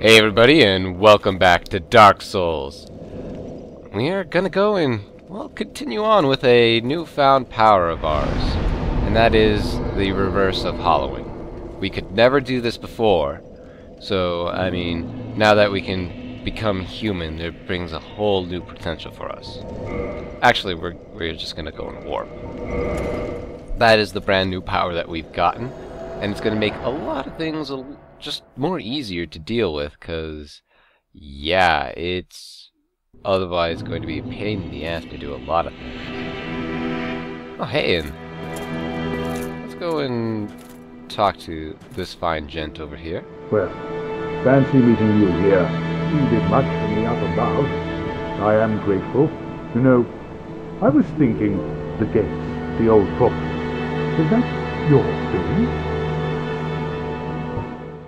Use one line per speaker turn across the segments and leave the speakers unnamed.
Hey everybody, and welcome back to Dark Souls. We are gonna go and, well, continue on with a newfound power of ours. And that is the reverse of hollowing. We could never do this before. So, I mean, now that we can become human, it brings a whole new potential for us. Actually, we're just gonna go and warp. That is the brand new power that we've gotten. And it's gonna make a lot of things just more easier to deal with, because, yeah, it's otherwise going to be a pain in the ass to do a lot of things. Oh, hey, and let's go and talk to this fine gent over here.
Well, fancy meeting you here. You did much for me up above. I am grateful. You know, I was thinking the gates, the old fortress. Is that your doing?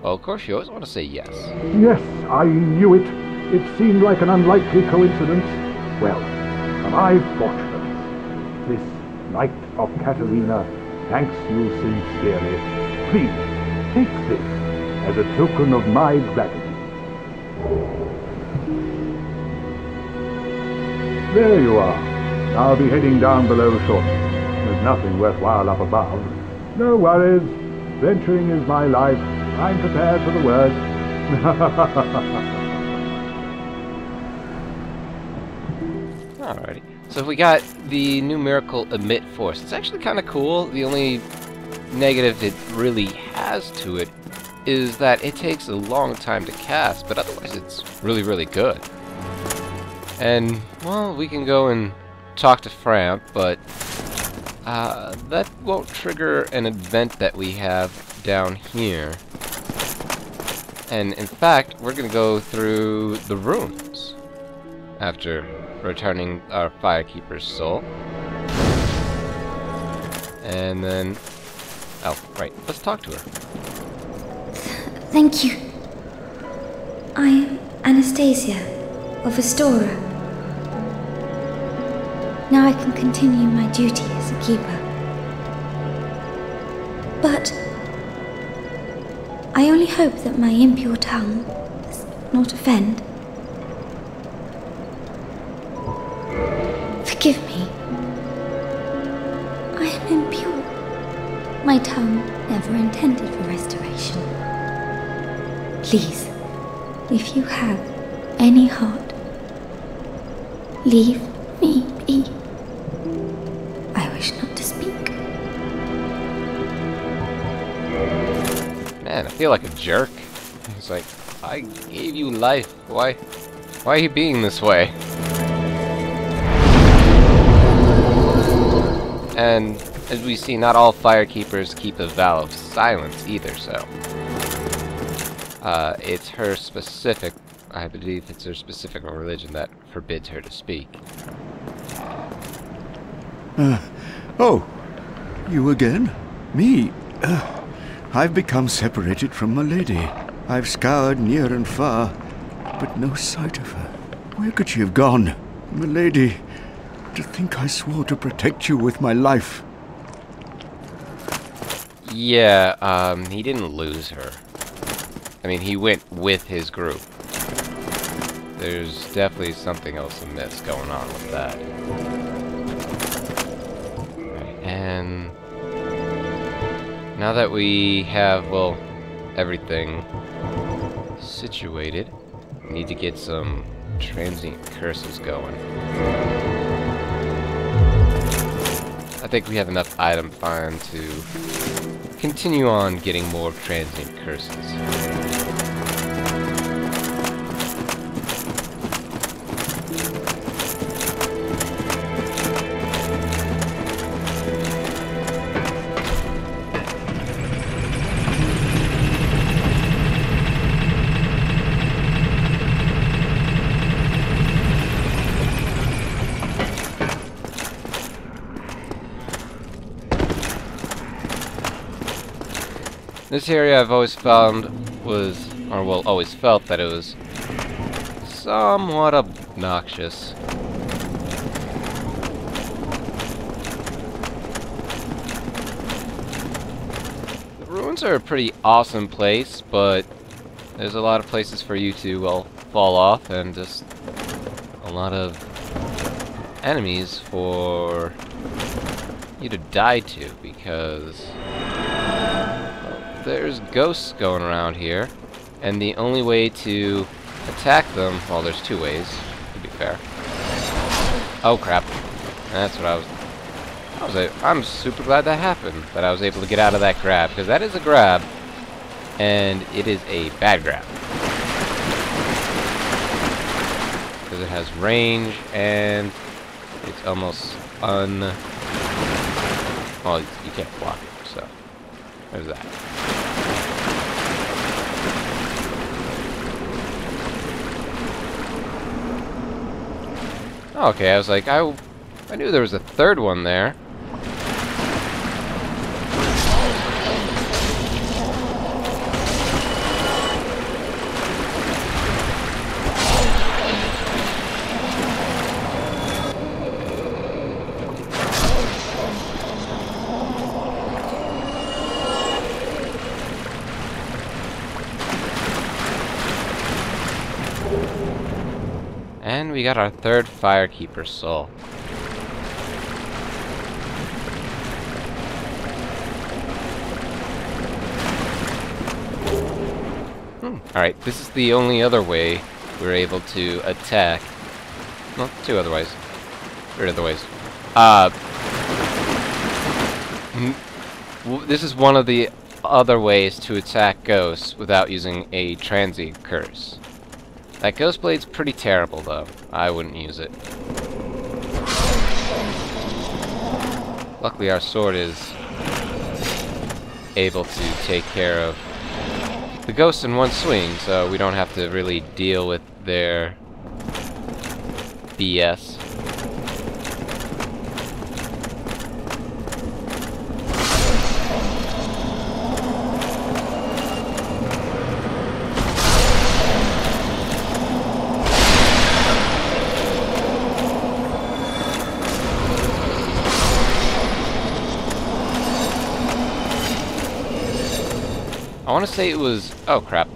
Well, of course, you always want to say yes.
Yes, I knew it. It seemed like an unlikely coincidence. Well, am I fortunate? This Knight of Katarina thanks you sincerely. Please, take this as a token of my gratitude. There you are. I'll be heading down below shortly. There's nothing worthwhile up above. No worries. Venturing is my life. I'm prepared for the worst.
Alrighty. So we got the numerical emit force. It's actually kind of cool. The only negative it really has to it is that it takes a long time to cast, but otherwise it's really, really good. And, well, we can go and talk to Framp, but that won't trigger an event that we have down here. And in fact, we're gonna go through the ruins after returning our Firekeeper's soul. And then, oh, right, let's talk to her.
Thank you. I am Anastasia of Astora. Now I can continue my duty as a keeper. But I only hope that my impure tongue does not offend. Forgive me. I am impure. My tongue never intended for restoration. Please, if you have any heart, leave me be. I wish not to speak.
Man, I feel like a jerk. It's like, I gave you life. Why are you being this way? And as we see, not all Firekeepers keep a vow of silence either, so it's her specific, I believe it's her specific religion that forbids her to speak.
Oh, you again? Me? I've become separated from my lady. I've scoured near and far, but no sight of her. Where could she have gone? My lady, to think I swore to protect you with my life.
Yeah, he didn't lose her. I mean, he went with his group. There's definitely something else amiss going on with that. Right, and now that we have, well, everything situated, we need to get some transient curses going. I think we have enough item find to continue on getting more transient curses. This area I've always found was, or well, always felt that it was somewhat obnoxious. The ruins are a pretty awesome place, but there's a lot of places for you to, well, fall off, and just a lot of enemies for you to die to, because there's ghosts going around here, and the only way to attack them, well, there's two ways, to be fair. Oh crap, that's what I'm super glad that happened, that I was able to get out of that grab, because that is a grab, and it is a bad grab. Because it has range, and it's almost well, you can't block it, so there's that. Okay, I was like, I knew there was a third one there. And we got our third Firekeeper soul. Alright, this is the only other way we're able to attack. Well, two other ways. Three other ways. This is one of the other ways to attack ghosts without using a transient curse. That Ghost Blade's pretty terrible, though. I wouldn't use it. Luckily, our sword is able to take care of the ghosts in one swing, so we don't have to really deal with their BS. I want to say it was... oh, crap.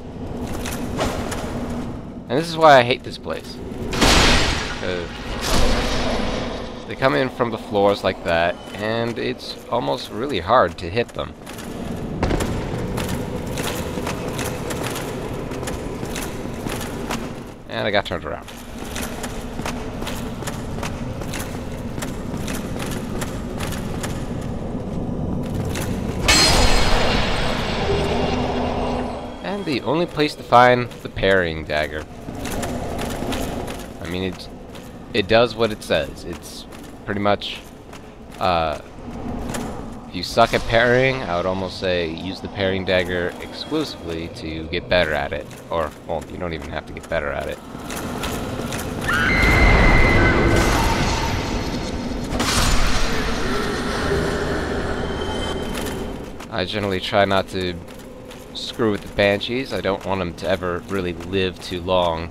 And this is why I hate this place. They come in from the floors like that, and it's almost really hard to hit them. And I got turned around. And the only place to find the parrying dagger. I mean, it does what it says. It's pretty much, if you suck at parrying, I would almost say use the parrying dagger exclusively to get better at it. Or, well, you don't even have to get better at it. I generally try not to screw with the Banshees. I don't want them to ever really live too long.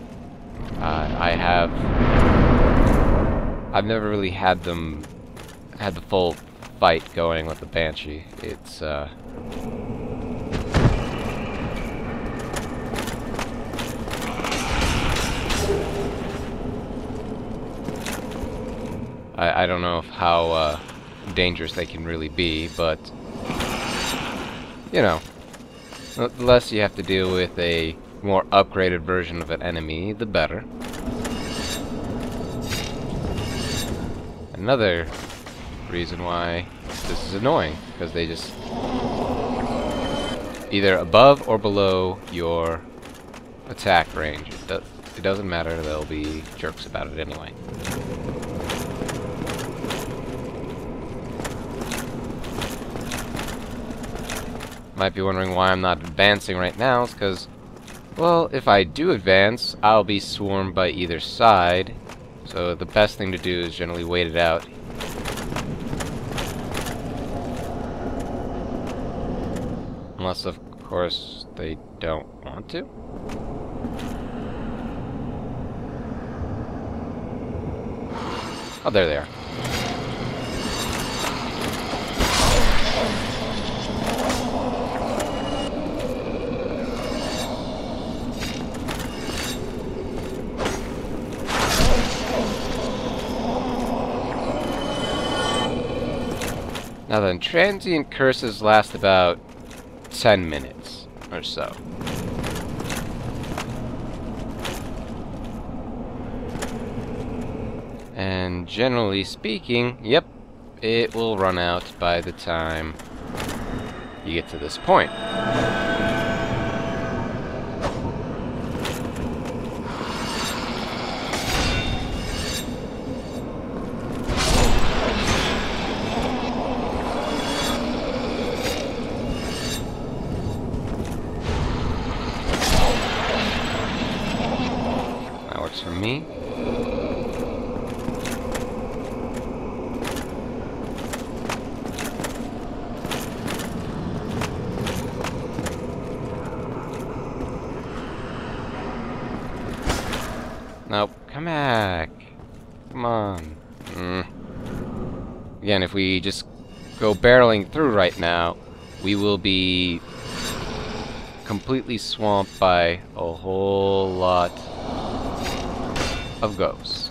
I've never really had the full fight going with the Banshee. It's I don't know how dangerous they can really be, but you know, the less you have to deal with a more upgraded version of an enemy, the better. Another reason why this is annoying, because they just either above or below your attack range. It doesn't matter, they'll be jerks about it anyway. Might be wondering why I'm not advancing right now. It's because, well, if I do advance, I'll be swarmed by either side. So the best thing to do is generally wait it out. Unless, of course, they don't want to. Oh, there they are. Now then, transient curses last about 10 minutes or so. And generally speaking, yep, it will run out by the time you get to this point. That works for me. Nope, come back. Come on. Again, if we just go barreling through right now, we will be completely swamped by a whole lot of ghosts.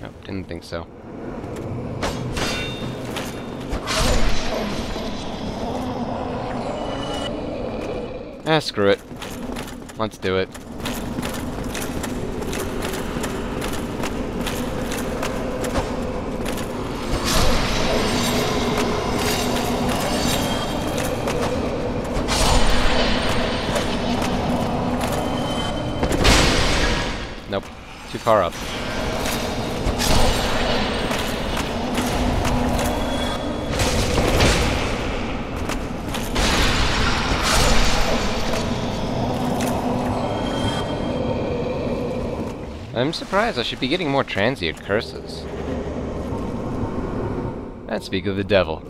Nope, didn't think so. Ah, screw it. Let's do it. Nope. Too far up. I'm surprised. I should be getting more transient curses. And speak of the devil.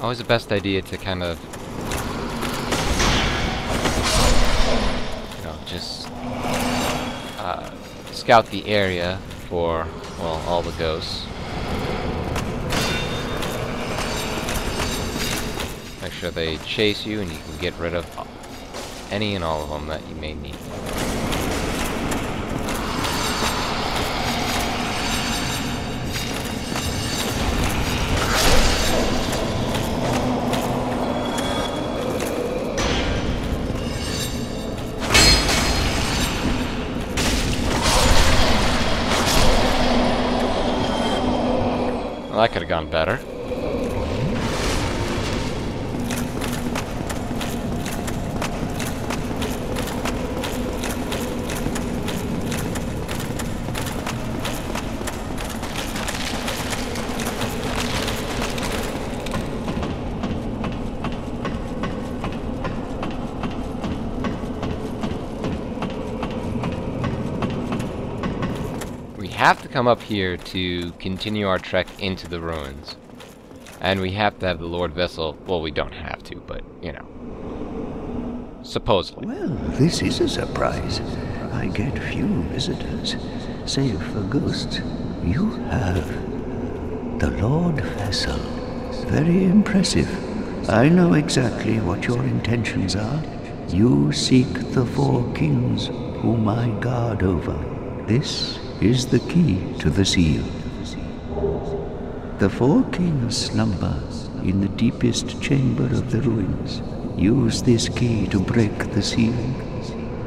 Always the best idea to kind of just scout the area for, well, all the ghosts. Make sure they chase you and you can get rid of any and all of them that you may need. Well, that could have gone better. We have to come up here to continue our trek into the ruins. And we have to have the Lord Vessel. Well, we don't have to, but, you know. Supposedly.
Well, this is a surprise. I get few visitors, save for ghosts. You have the Lord Vessel. Very impressive. I know exactly what your intentions are. You seek the four kings whom I guard over. This is the key to the seal. The four kings slumber in the deepest chamber of the ruins. Use this key to break the seal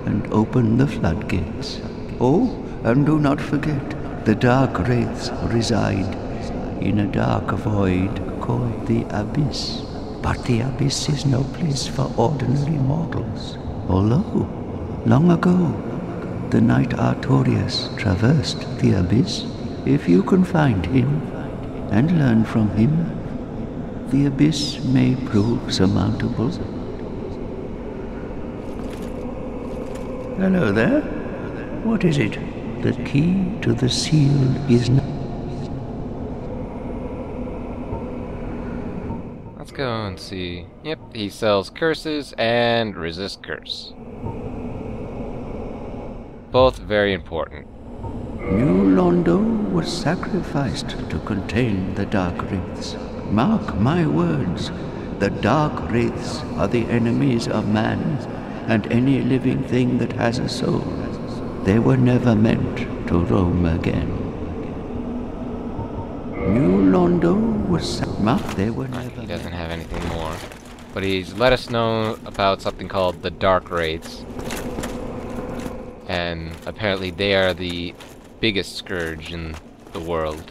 and open the floodgates. Oh, and do not forget, the dark wraiths reside in a dark void called the Abyss. But the Abyss is no place for ordinary mortals. Although, long ago, the knight Artorias traversed the Abyss. If you can find him and learn from him, the Abyss may prove surmountable. Hello there. What is it? The key to the seal is not.
Let's go and see. Yep, he sells curses and resist curse. Both very important.
New Londo was sacrificed to contain the Dark Wraiths. Mark my words, the Dark Wraiths are the enemies of man and any living thing that has a soul. They were never meant to roam again. New Londo was they were never.
He doesn't have anything more, but he's let us know about something called the Dark Wraiths, and apparently they are the biggest scourge in the world.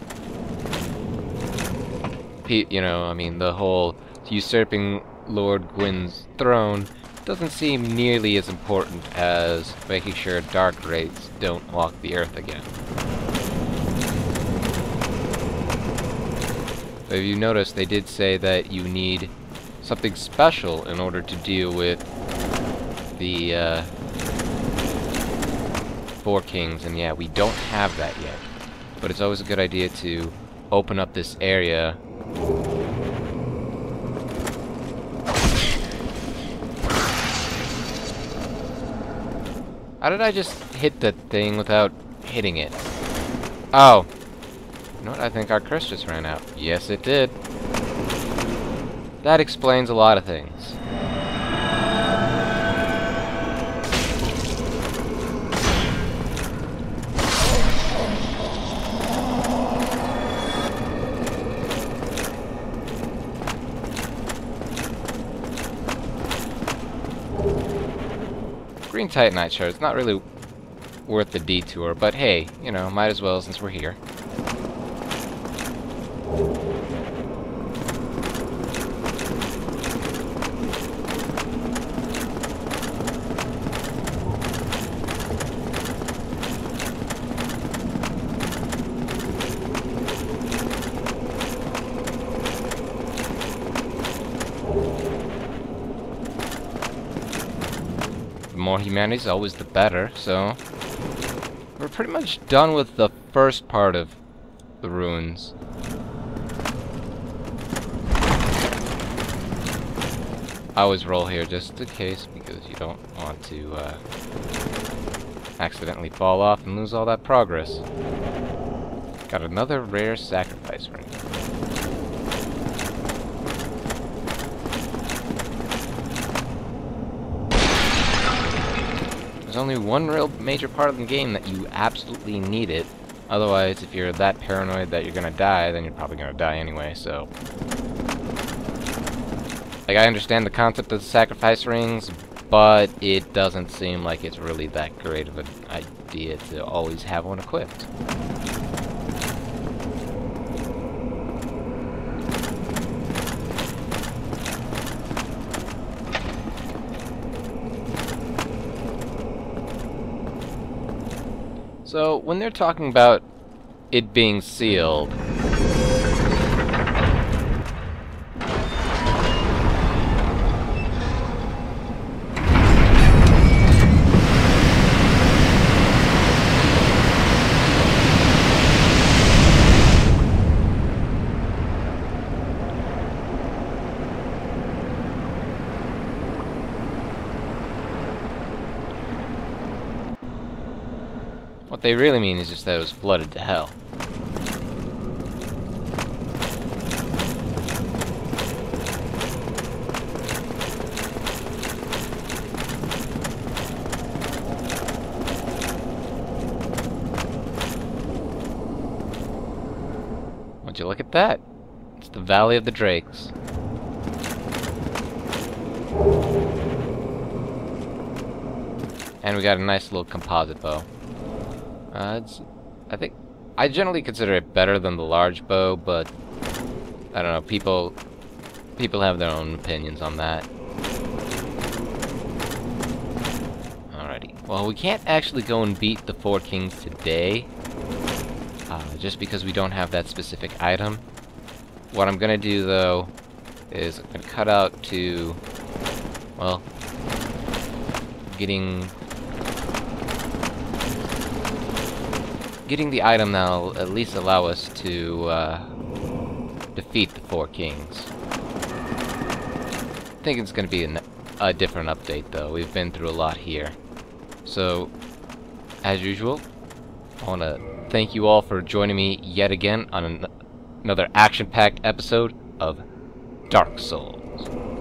You know, I mean, the whole usurping Lord Gwyn's throne doesn't seem nearly as important as making sure Dark Wraiths don't walk the earth again. But if you notice, they did say that you need something special in order to deal with the Four Kings, and yeah, we don't have that yet. But it's always a good idea to open up this area. How did I just hit the thing without hitting it? Oh. You know what? I think our curse just ran out. Yes, it did. That explains a lot of things. Green Titanite shard. It's not really worth the detour, but hey, you know, might as well since we're here. The more humanity is always the better, so we're pretty much done with the first part of the ruins. I always roll here just in case, because you don't want to accidentally fall off and lose all that progress. Got another rare sacrifice ring. There's only one real major part of the game that you absolutely need it. Otherwise, if you're that paranoid that you're gonna die, then you're probably gonna die anyway, so... Like, I understand the concept of the sacrifice rings, but it doesn't seem like it's really that great of an idea to always have one equipped. So, when they're talking about it being sealed... What they really mean is just that it was flooded to hell. Would you look at that? It's the Valley of the Drakes. And we got a nice little composite bow. I generally consider it better than the large bow, but I don't know, people have their own opinions on that. Alrighty. Well, we can't actually go and beat the Four Kings today, just because we don't have that specific item. What I'm gonna do, though, is I'm gonna cut out to, well, getting the item that'll at least allow us to defeat the Four Kings. think it's going to be a different update, though. We've been through a lot here. So, as usual, I want to thank you all for joining me yet again on another action-packed episode of Dark Souls.